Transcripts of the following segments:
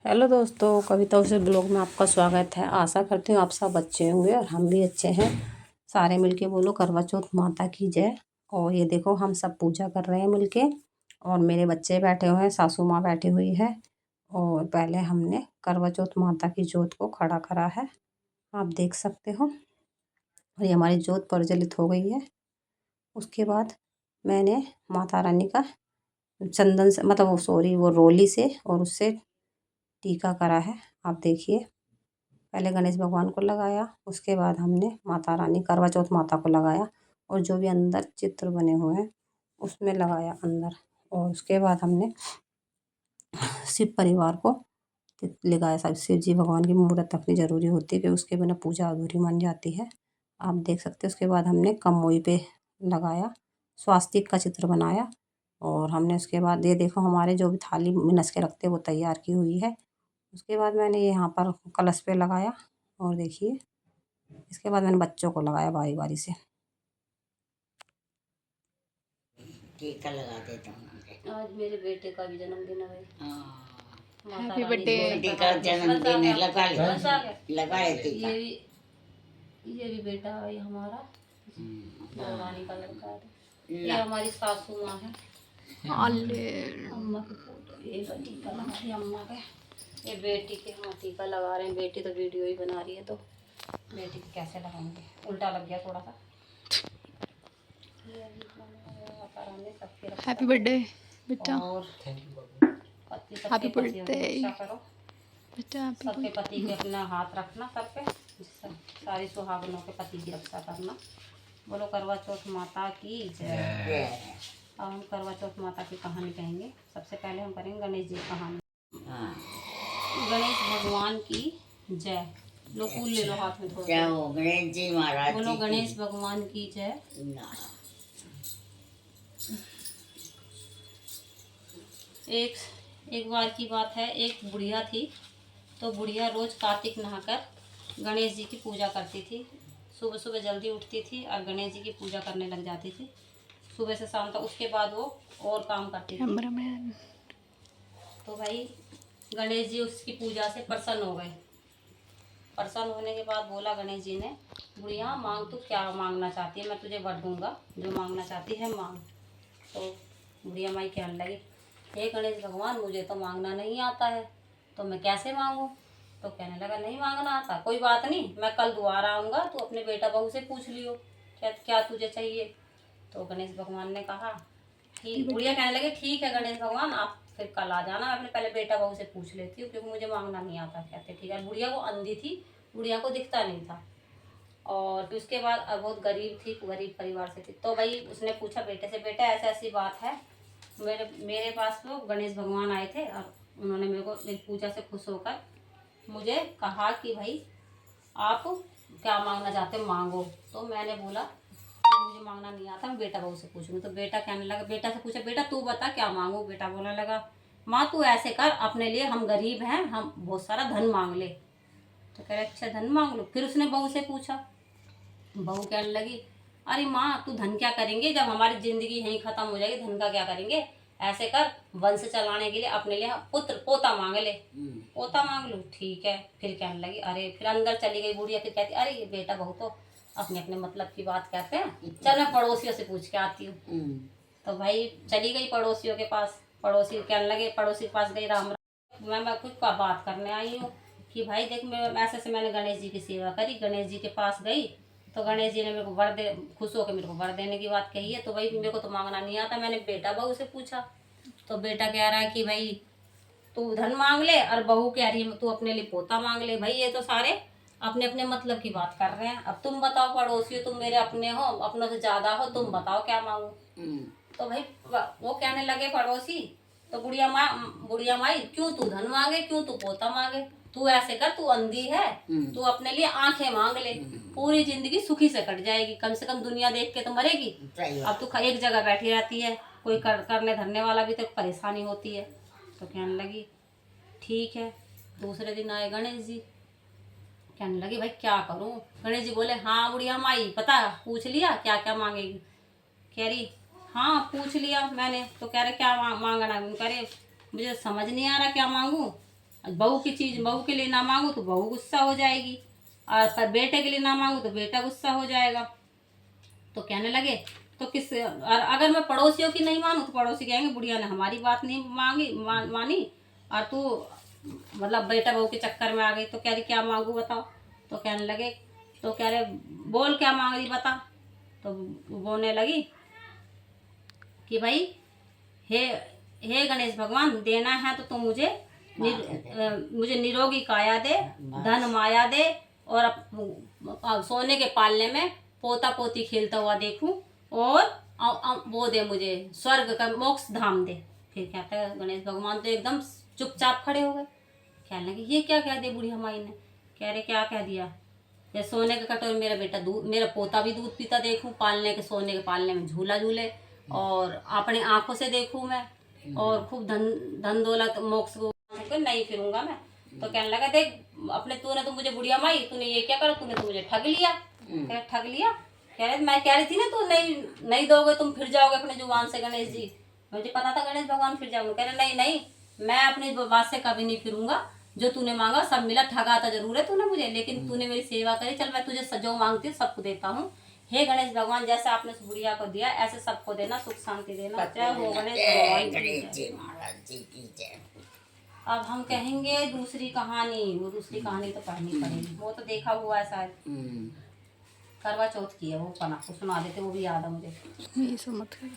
Hello दोस्तों, कविता उसे blog में आपका स्वागत है। आशा करती हूँ आप सब अच्छे होंगे और हम भी अच्छे हैं। सारे मिलके बोलो करवा चौथ माता की जय। और ये देखो हम सब पूजा कर रहे हैं मिलके। और मेरे बच्चे बैठे हुए हैं, सासू माँ बैठी हुई है। और पहले हमने करवा चौथ माता की जोत को खड़ा करा है, आप देख सकते हो। और ये हमारी जोत प्रज्वलित हो गई है। उसके बाद मैंने माता रानी का चंदन से मतलब वो रोली से और उससे टीका करा है, आप देखिए। पहले गणेश भगवान को लगाया, उसके बाद हमने माता रानी करवा चौथ माता को लगाया। और जो भी अंदर चित्र बने हुए हैं उसमें लगाया अंदर। और उसके बाद हमने शिव परिवार को लगाया। सब शिव जी भगवान की मूर्त रखनी जरूरी होती है, क्योंकि उसके बिना पूजा अधूरी मान जाती है, आप देख सकते हो। उसके बाद हमने कमोई पे लगाया, स्वास्तिक का चित्र बनाया। और हमने उसके बाद ये देखो हमारे जो भी थाली में नस के रखते हैं वो तैयार की हुई है। उसके बाद मैंने यहाँ पर कलश पे लगाया। और देखिए इसके बाद मैंने बच्चों को लगाया बारी बारी से। टीका लगा देता हूँ। आज मेरे बेटे का भी जन्मदिन है। Happy birthday. बेटी का जन्मदिन है, लगा लेते ये भी बेटा है हमारा, रानी का लड़का है। ये हमारी सासू माँ है, अम्मा की फोटो। ये टीका लगा रही अम्मा के, ये बेटी के हाँ टीका लगा रहे हैं। बेटी तो वीडियो ही बना रही है, तो बेटी को कैसे लगाएंगे, उल्टा लग गया थोड़ा सा। हैप्पी बर्थडे बेटा। और हैप्पी बर्थडे करो बेटा। सबके पति के अपना हाथ रखना सर पे, जिससे सारी सुहागनों के पति की रक्षा करना। बोलो करवा चौथ माता की जय। अब हम करवा चौथ माता की कहानी कहेंगे। सबसे पहले हम करेंगे गणेश जी की कहानी। गणेश भगवान की जय। लो फूल ले लो हाथ में थोड़ा। क्या हो गणेश जी महाराज, बोलो गणेश भगवान की जय। एक बार की बात है, एक बुढ़िया थी। तो बुढ़िया रोज कार्तिक नहाकर गणेश जी की पूजा करती थी। सुबह सुबह जल्दी उठती थी और गणेश जी की पूजा करने लग जाती थी, सुबह से शाम तक। उसके बाद वो और काम करती थी। तो भाई गणेश जी उसकी पूजा से प्रसन्न हो गए। प्रसन्न होने के बाद बोला गणेश जी ने, बुढ़िया मांग, तू क्या मांगना चाहती है, मैं तुझे वर दूंगा, जो मांगना चाहती है मांग। तो बुढ़िया माई कहने लगी, हे गणेश भगवान, मुझे तो मांगना नहीं आता है, तो मैं कैसे मांगूं। तो कहने लगा, नहीं मांगना आता, कोई बात नहीं, मैं कल दोबारा आऊँगा, तू अपने बेटा बहू से पूछ लियो क्या क्या तुझे चाहिए। तो गणेश भगवान ने कहा ठीक। बुढ़िया कहने लगे, ठीक है गणेश भगवान, आप फिर कल आ जाना, मैं अपने पहले बेटा बहू से पूछ लेती हूँ, क्योंकि मुझे मांगना नहीं आता। कहते ठीक है। बुढ़िया वो अंधी थी, बुढ़िया को दिखता नहीं था। और फिर उसके बाद बहुत गरीब थी, गरीब परिवार से थी। तो भाई उसने पूछा बेटे से, बेटा ऐसी ऐसी बात है, मेरे पास वो गणेश भगवान आए थे और उन्होंने मेरी पूजा से खुश होकर मुझे कहा कि भाई आप क्या मांगना चाहते हो मांगो। तो मैंने बोला कि मुझे मांगना नहीं आता, मैं बेटा बहू से पूछूंगी। तो बेटा कहने लगा, बेटा से पूछा, बेटा तू बता क्या मांगू। बेटा बोलने लगा, माँ तू ऐसे कर, अपने लिए, हम गरीब हैं, हम बहुत सारा धन मांग ले। तो कह रहे अच्छा धन मांग लो। फिर उसने बहू से पूछा, बहू कहने लगी, अरे माँ तू धन क्या करेंगे, जब हमारी जिंदगी यहीं खत्म हो जाएगी, धन का क्या करेंगे। ऐसे कर, वंश चलाने के लिए अपने लिए पुत्र पोता मांग ले। पोता मांग लो, ठीक है। फिर कहने लगी, अरे फिर अंदर चली गई बुढ़िया। फिर कहती, अरे ये बेटा बहू तो अपने अपने मतलब की बात कहते हैं, चल मैं पड़ोसियों से पूछ के आती हूँ। तो भाई चली गई पड़ोसियों के पास। पड़ोसी कहने लगे, पड़ोसी के पास गई, राम राम, मैं कुछ का बात करने आई हूँ कि भाई देख, मैं ऐसे से मैंने गणेश जी की सेवा करी, गणेश जी के पास गई, तो गणेश जी ने मेरे को वर दे, खुश होकर मेरे को वर देने की बात कही है। तो भाई मेरे को तो मांगना नहीं आता, मैंने बेटा बहू से पूछा। तो बेटा कह रहा है कि भाई तू धन मांग ले, और बहू कह रही है तू अपने लिए पोता मांग ले। भाई ये तो सारे अपने अपने मतलब की बात कर रहे हैं। अब तुम बताओ पड़ोसी हो, तुम मेरे अपने हो, अपनों से ज्यादा हो, तुम बताओ क्या मांगू। तो भाई वो कहने लगे पड़ोसी, तो बुढ़िया माई, क्यों तू धन मांगे, क्यों तू पोता मांगे, तू ऐसे कर, तू अंधी है, तू अपने लिए आंखें मांग ले, पूरी जिंदगी सुखी से कट जाएगी, कम से कम दुनिया देख के तो मरेगी। अब तू एक जगह बैठी रहती है, कोई करने धरने वाला भी तो परेशानी होती है। तो कहने लगी ठीक है। दूसरे दिन आए गणेश जी, कहने लगे भाई क्या करूं। गणेश जी बोले, हाँ बुढ़िया माई पता पूछ लिया क्या क्या मांगेगी। कह रही हाँ पूछ लिया मैंने। तो कह रहे क्या मांगना है। कह रहे मुझे समझ नहीं आ रहा क्या मांगू। बहू की चीज़ बहू के लिए ना मांगू तो बहू गुस्सा हो जाएगी, और पर बेटे के लिए ना मांगू तो बेटा गुस्सा हो जाएगा। तो कहने लगे तो किस, और अगर मैं पड़ोसियों की नहीं मानूँ तो पड़ोसी कहेंगे बुढ़िया ने हमारी बात नहीं मानी, और तू मतलब बेटा बहू के चक्कर में आ गई। तो कह रही क्या मांगू बताओ। तो कहने लगे, तो कह रहे बोल क्या मांग रही बता। तो वो बोलने लगी कि भाई हे हे गणेश भगवान, देना है तो तुम मुझे मुझे निरोगी काया दे, धन माया दे, और सोने के पालने में पोता पोती खेलता हुआ देखूं, और वो दे मुझे स्वर्ग का मोक्ष धाम दे। फिर कहता है गणेश भगवान तो एकदम चुपचाप खड़े हो गए। कहने लगे ये क्या कह दिया बुढ़ी हमारी ने। कह रहे क्या कह दिया, ये सोने के कटोरे मेरा बेटा दूध, मेरा पोता भी दूध पीता देखूं, पालने के सोने के पालने में झूला झूले, और अपने आंखों से देखूं मैं, और खूब धन दौलत मोक्ष को नहीं फिरूंगा मैं। तो कहने लगा देख अपने तूने तो मुझे बुढ़िया माई, तूने ये क्या करा, तूने तो मुझे ठग लिया। कह ठग लिया, कह रहे मैं कह रही थी ना तू नहीं दोगे तुम फिर जाओगे अपने जुबान से गणेश जी, मुझे पता था गणेश भगवान फिर जाओगे। कह रहे नहीं नहीं, मैं अपनी बात से कभी नहीं फिरूंगा, जो तूने मांगा सब मिला, ठगा था जरूर है तूने मुझे, लेकिन तूने मेरी सेवा करी, चल मैं तुझे जो मांगती हूँ सबको देता हूँ। हे गणेश भगवान, जैसे आपने उस बुढ़िया को दिया ऐसे सबको देना, सुख शांति देना। जय हो गणेश भगवान की जय। अब हम कहेंगे दूसरी कहानी, वो दूसरी कहानी तो पढ़नी पड़ेगी, वो तो देखा हुआ है शायद, करवा चौथ की है वो, पना को सुना देते, वो भी याद है मुझे। ये सब मत कर।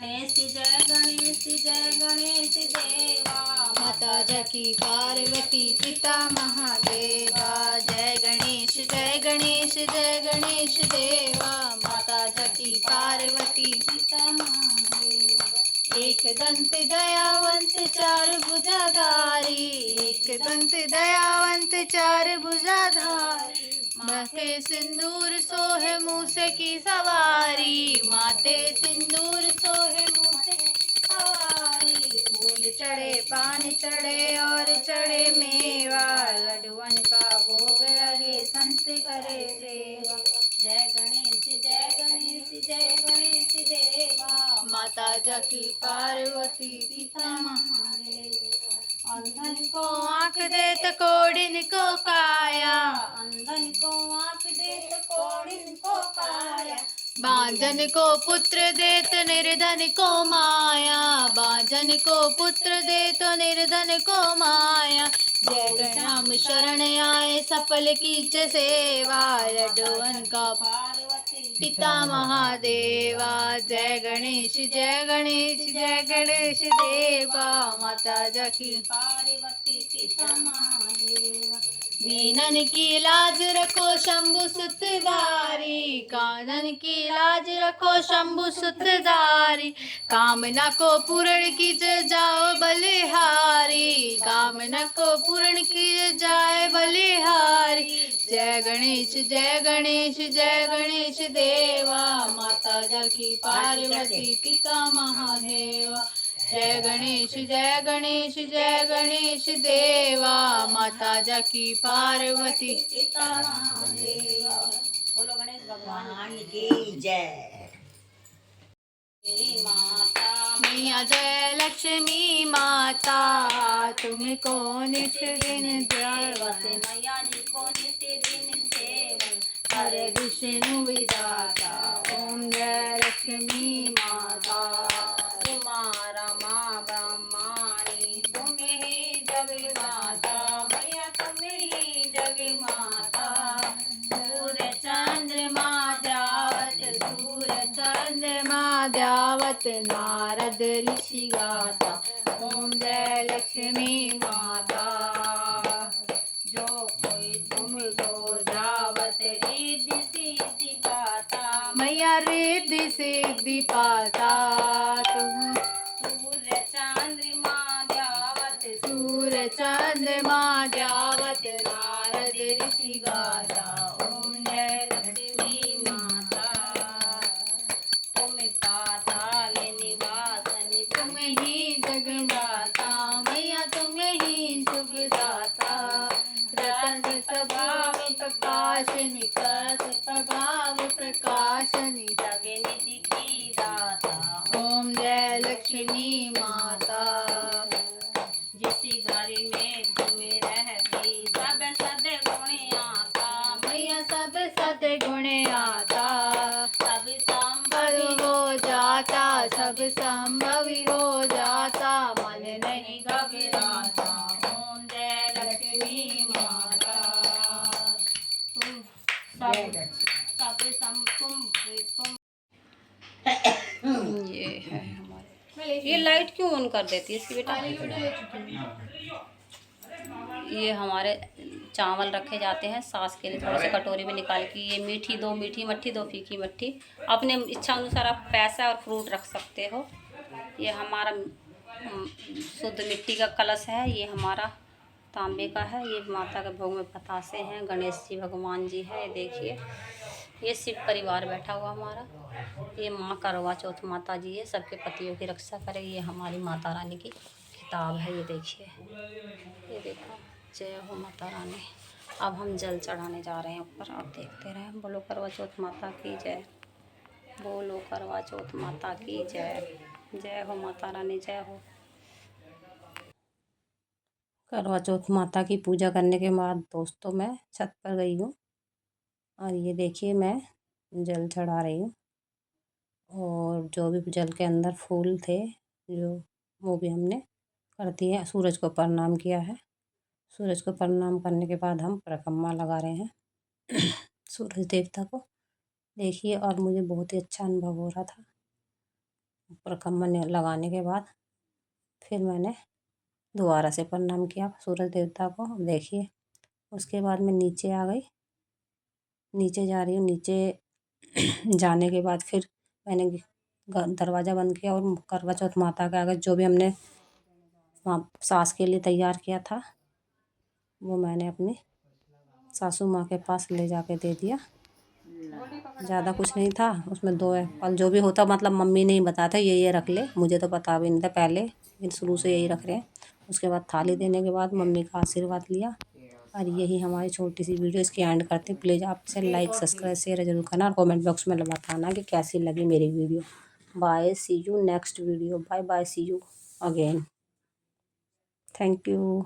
गणेश जय गणेश देवा, माता जकी पार्वती पिता महादेवा। जय गणेश जय गणेश जय गणेश देवा, माता जकी पार्वती पिता महादेवा। एक दंत दयावंत चार भुजाधारी, एक दंत दयावंत चार भुजाधारी। माथे सिंदूर सोहे मूसे की सवारी, माथे सिंदूर सोहे मूसे की सवारी। फूल चढ़े पान चढ़े और चढ़े मेवा, लड्डुअन का भोग लगे संत करे सेवा। जय गणेश जय गणेश देवा, माता जकी पार्वती पिता महादेवा। अंधन को आँख देत कोडिन को काया, अंधन को आँख देत कोडिन को काया। बांझन को पुत्र देत निर्धन को माया, बांझन को पुत्र देत निर्धन को माया। जय गणाम शरण आए सफल कीच सेवा, लड्डुअन का पार्वती पिता महादेवा। जय गणेश जय गणेश जय गणेश देवा, माता जकी पार्वती पिता महादेवा। दीनन की लाज रखो शंभु सुतधारी, कानन की लाज रखो शंभु सुतधारी। कामना को पूर्ण कीजिए जाओ बलिहारी, कामना को पूर्ण कीजिए जाए बलिहारी। जय गणेश जय गणेश जय गणेश देवा, माता जकी पार्वती पिता महादेवा। जय गणेश जय गणेश जय गणेश देवा, माता जकी पार्वती पिता महादेवा। बोलो गणेश भगवान की जय। माता मैया जय लक्ष्मी माता, तुमको नित्य दिन वसे मैया जी को नित्य दिन सेवन। हरे विष्णु विधाता, ओम जय लक्ष्मी माता। उमा रमा ब्रह्माणी तुम ही जग माता, मैया तुम ही जग माता। सूर्य चंद्रमा जावत, सूर्य चंद्रमा द्यावत, नारद ऋषि गाता। ओम जय लक्ष्मी माता। जो कोई तुमको जावत रिद्धि सिद्धि पाता, मैया रिद्धि सिद्धि पाता। तुम सूर्य चंद्रमा जावत, सूर्य चंद्रमा द्यावत, नारद ऋषि गाता। ओम जय लक्ष्मी माता। तुम पाताल निवासनि तुम ही जगदाता, मैया तुम ही सुखदाता। रतन स्वभाव प्रकाशनि, स्वभाव प्रकाशनि, जगनिधि की दाता। ओम जय लक्ष्मी माता। जिस घर में तुम्हें सब तुम ये है हमारे। ये लाइट क्यों ऑन कर देती है इसकी बेटा? ये हमारे चावल रखे जाते हैं सास के लिए, थोड़े से कटोरी में निकाल के। ये मीठी दो मीठी मट्ठी, दो फीकी मट्ठी, अपने इच्छा अनुसार आप पैसा और फ्रूट रख सकते हो। ये हमारा शुद्ध मिट्टी का कलश है, ये हमारा तांबे का है। ये माता के भोग में बतासे हैं, गणेश जी भगवान जी है। ये देखिए, ये शिव परिवार बैठा हुआ हमारा। ये माँ करवा चौथ माता जी है, सबके पतियों की रक्षा करे। ये हमारी माता रानी की किताब है, ये देखिए, ये देखो। जय हो माता रानी। अब हम जल चढ़ाने जा रहे हैं ऊपर, आप देखते रहें। बोलो करवा चौथ माता की जय, बोलो करवा चौथ माता की जय। जय हो माता रानी, जय हो। करवा चौथ माता की पूजा करने के बाद दोस्तों मैं छत पर गई हूँ और ये देखिए मैं जल चढ़ा रही हूँ। और जो भी जल के अंदर फूल थे जो, वो भी हमने कर दिए। सूरज को प्रणाम किया है। सूरज को प्रणाम करने के बाद हम परिक्रमा लगा रहे हैं सूरज देवता को, देखिए। और मुझे बहुत ही अच्छा अनुभव हो रहा था। परिक्रमा लगाने के बाद फिर मैंने दोबारा से प्रणाम किया सूरज देवता को, देखिए। उसके बाद मैं नीचे आ गई, नीचे जा रही हूँ। नीचे जाने के बाद फिर मैंने दरवाज़ा बंद किया और करवा चौथ माता के आगे जो भी हमने सास के लिए तैयार किया था वो मैंने अपनी सासू माँ के पास ले जाके दे दिया। ज़्यादा कुछ नहीं था उसमें, 2 एप्पल जो भी होता, मतलब मम्मी ने ही बताया था ये रख ले, मुझे तो पता भी नहीं था पहले, लेकिन शुरू से यही रख रहे हैं। उसके बाद थाली देने के बाद मम्मी का आशीर्वाद लिया। और यही हमारी छोटी सी वीडियो, इसकी एंड करते हैं। प्लीज़ आप इसे लाइक सब्सक्राइब शेयर जरूर करना और कमेंट बॉक्स में बताना कि कैसी लगी मेरी video. Bye, see you next video. Bye bye, see you again. Thank you.